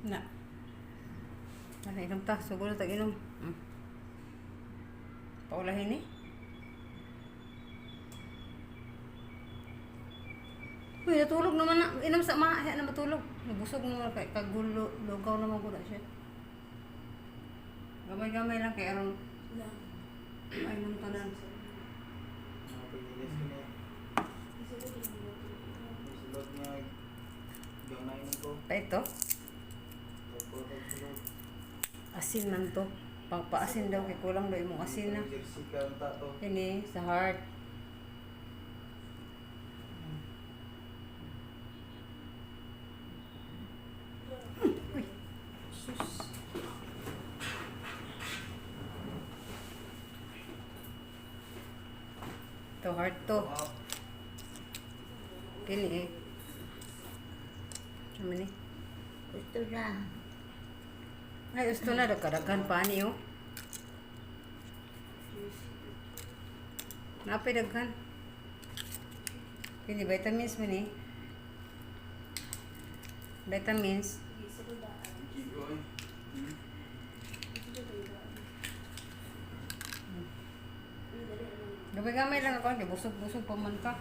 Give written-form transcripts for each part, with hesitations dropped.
Na. Ano, inom ta. Sugo na tag-inom. Paulahin eh. Uy, natulog naman na. Inom sa mga. Siya na matulog. Nabusog naman kay kagulo. Lugaw naman ko na siya. Gamay-gamay lang kay aron. Mainom ta na. Napigilis ko na. Sulod niya. Gamay na ko. Pa ito. Sulod. Asin man to. Pangpaasin daw kay kulang daw imong asin na. Jersey ka ang tato. Kini sa heart. Uy. Sus. To heart to. Kini eh. Sama ni. Gusto na. Ay, gusto na dagdagan pa niyo. Napay daghan. Kini vitamins mo ni. Vitamins. Gigoy. Gamay-gamay lang ako. Kaya busog-busog pa man ka.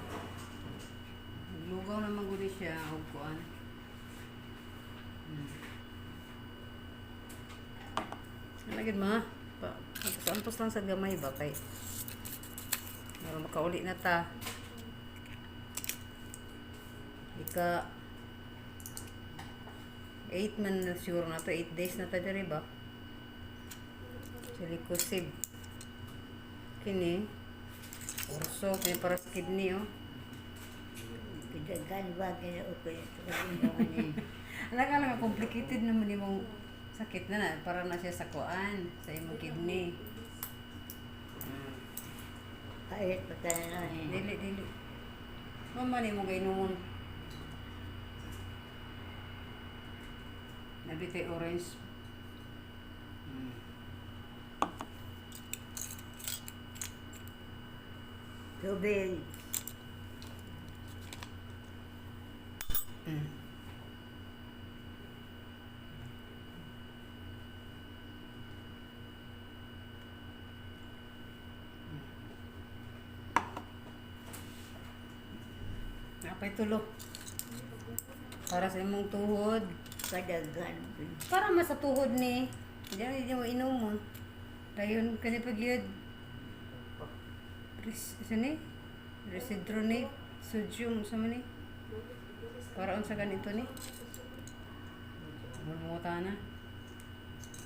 Lugaw naman guli siya. Huwag kuan. Lagid ma. Antos lang sa gamay ba kay. Para makauli na ta. Ika 8 man na sure na to. 8 days na ta diri ba? Silicosib. Kini. Orso. Kini para sa kidney oh. Pidagan ba kaya okay ito kasi Alam ka lang, complicated naman yung sakit na para na siya sa kuan, sa imong kidney. kahit pa tayo na eh. Dili. Mama ni mo gainomon. Nabitay orange. Tubig. Napay tulo. Para sa imong tuhod. Kadagan. Para mas sa tuhod ni. Diyan mo inomon. Dayon kani pagyud. Sini? Residronate. Sodium sa man ni. Para unsa ganito ni? Mulmuta na.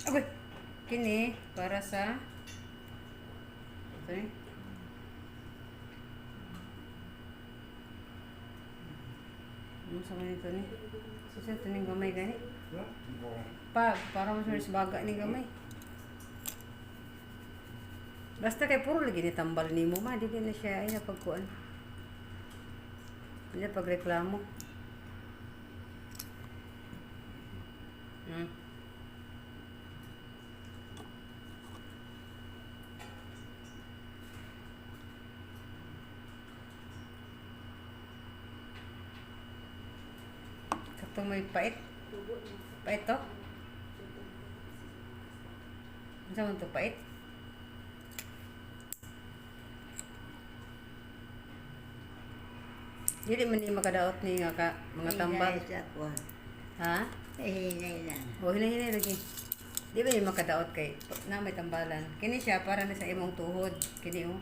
Agoy! Kini para sa ito ni. Ano sa ganito ni? Kasi ito ni gamay gani. Para mo sa baga ni gamay. Basta kay puro lagi ni tambal ni mo ma. Dili na siya ay napagkuan. Hindi pagreklamo. Kato may pait. Pait to? Ano man to pait? Dili man ni makadaot ni nga ka mga tambal. Hinay sa kuwan. Ha? Hinay lang. O hinay lagi. Di ba ni makadaot kay na may tambalan. Kini siya para na sa imong tuhod. Kini oh.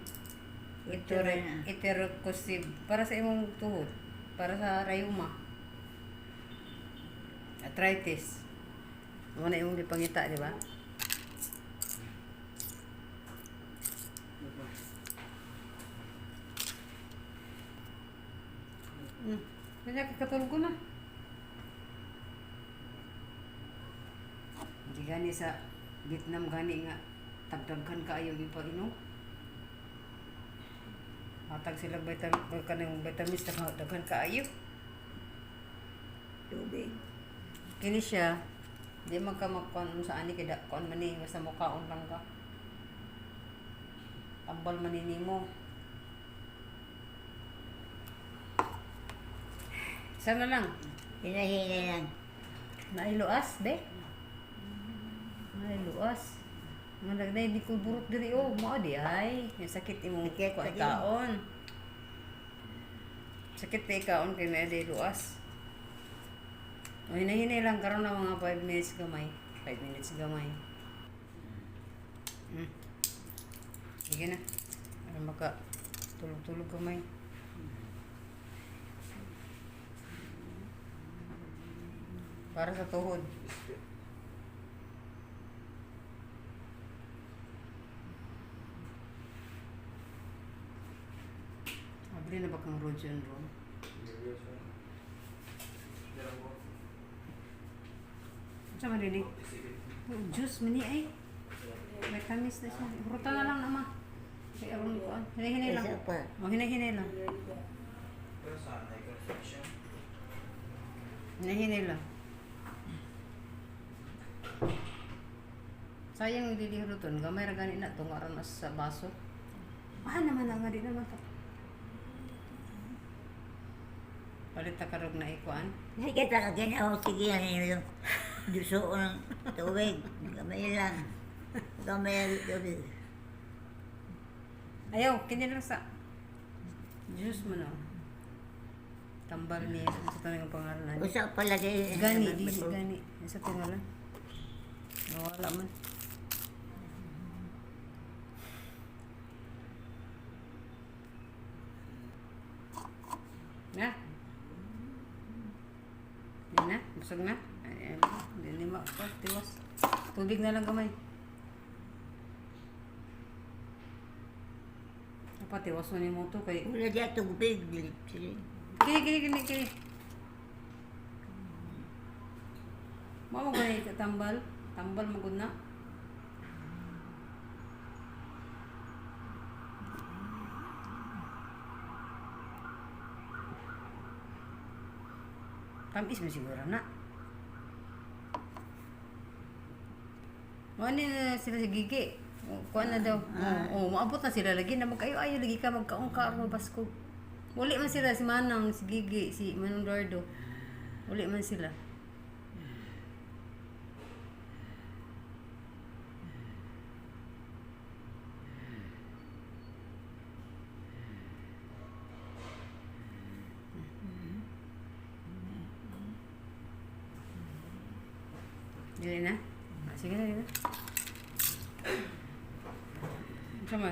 Ito na. Iterocosib para sa imong tuhod. Para sa rayuma. Arthritis. Mo na imong gipangita, di ba? Kanya kakatulog ko na. Hindi gani sa Vietnam gani nga tagdaghan kaayo ipainom. Matag sila vitamins na daghan kaayo. Tubig. Kini siya, di man ka magkuhan sa ani kay kuan man ni basta mukaon lang ka. Tambal man ni mo. Sana lang. Hinahinay lang. Nailuas, be? Nailuas. Malagday, di ko burot diri, oh. Mao di ay. Yung sakit imong Sakit pa din. ikaon. Sakit pa ikaon kay may di luas. O, hinahinay lang karon na mga 5 minutes gamay. 5 minutes gamay. Sige na. Para maka tulog-tulog gamay. Para sa tuhod. Abli na ba kang Rojan ron? Sa marinig? Juice, mani ay. May tamis na siya. Fruta na lang naman. Kaya aron ko. Hinay-hinay lang. Isa pa. O, hinay-hinay lang. Pero saan ay construction? Hinay-hinay lang. Sayang ililihuruton. Gamay ra gani na itong aron na sa baso. Naman na nga di naman ito. Palit na karog na ikuan. Sige, takagin ako. Sige, ano yung duso ko ng tubig. Gamay lang. Gamay lang tubig. Ayaw, kini lang sa juice mo na. Tambal niya. Sa tanong ang pangalan. Usap pala kayo. Gani, di gani. Sa tingalan. Nawala man. Na. Yan na, busog na. Ayan, hindi mo ako, tiwas. Tubig na lang gamay. Apa, tiwas mo ni mo to kay... Wala dyan tubig. Kini. Mau mo ganit tambal? Tambal magud na. Tamis mo siguro na. Mani na sila sa gigi. Kuha na daw. Maabot na sila lagi na magkayo-ayo lagi ka magkaong-kaong mo Pasko. Uli man sila si Manang, si Gigi, si Manong Dardo. Uli man sila. Dili na? Sige na, dili na. Come on.